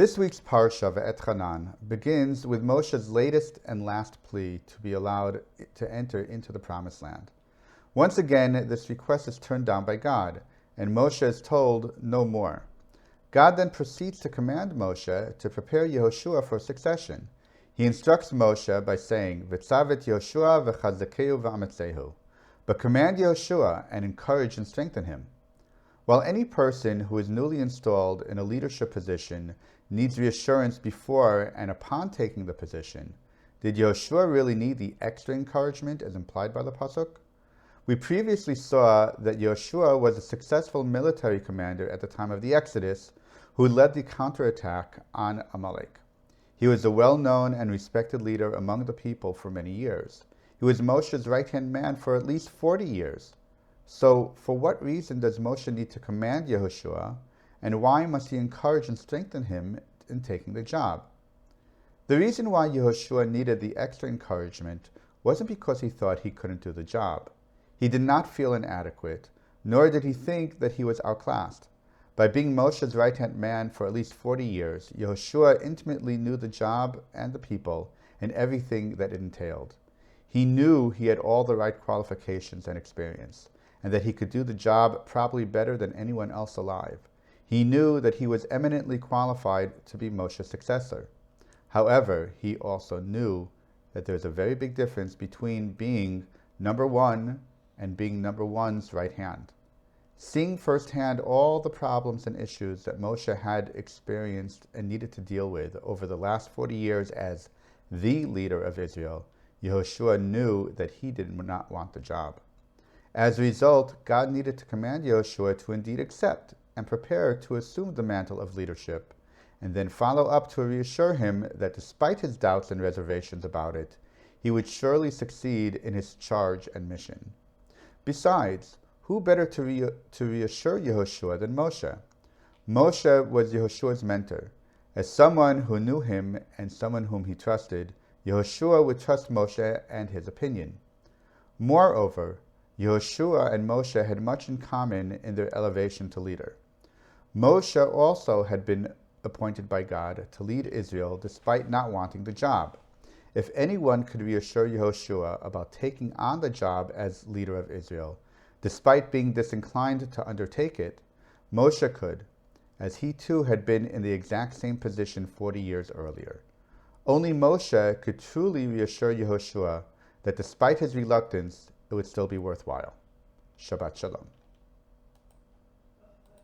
This week's parsha, VaEtchanan, begins with Moshe's latest and last plea to be allowed to enter into the Promised Land. Once again, this request is turned down by God, and Moshe is told no more. God then proceeds to command Moshe to prepare Yehoshua for succession. He instructs Moshe by saying, "V'tzavet Yehoshua v'chazekeu v'ametzehu," but command Yehoshua and encourage and strengthen him. While any person who is newly installed in a leadership position needs reassurance before and upon taking the position, did Yehoshua really need the extra encouragement as implied by the pasuk? We previously saw that Yehoshua was a successful military commander at the time of the Exodus who led the counterattack on Amalek. He was a well-known and respected leader among the people for many years. He was Moshe's right-hand man for at least 40 years. So, for what reason does Moshe need to command Yehoshua, and why must he encourage and strengthen him in taking the job? The reason why Yehoshua needed the extra encouragement wasn't because he thought he couldn't do the job. He did not feel inadequate, nor did he think that he was outclassed. By being Moshe's right-hand man for at least 40 years, Yehoshua intimately knew the job and the people and everything that it entailed. He knew he had all the right qualifications and experience, and that he could do the job probably better than anyone else alive. He knew that he was eminently qualified to be Moshe's successor. However, he also knew that there's a very big difference between being number one and being number one's right hand. Seeing firsthand all the problems and issues that Moshe had experienced and needed to deal with over the last 40 years as the leader of Israel, Yehoshua knew that he did not want the job. As a result, God needed to command Yehoshua to indeed accept and prepare to assume the mantle of leadership, and then follow up to reassure him that despite his doubts and reservations about it, he would surely succeed in his charge and mission. Besides, who better to reassure Yehoshua than Moshe? Moshe was Yehoshua's mentor. As someone who knew him and someone whom he trusted, Yehoshua would trust Moshe and his opinion. Moreover, Yehoshua and Moshe had much in common in their elevation to leader. Moshe also had been appointed by God to lead Israel despite not wanting the job. If anyone could reassure Yehoshua about taking on the job as leader of Israel, despite being disinclined to undertake it, Moshe could, as he too had been in the exact same position 40 years earlier. Only Moshe could truly reassure Yehoshua that despite his reluctance, it would still be worthwhile. Shabbat Shalom.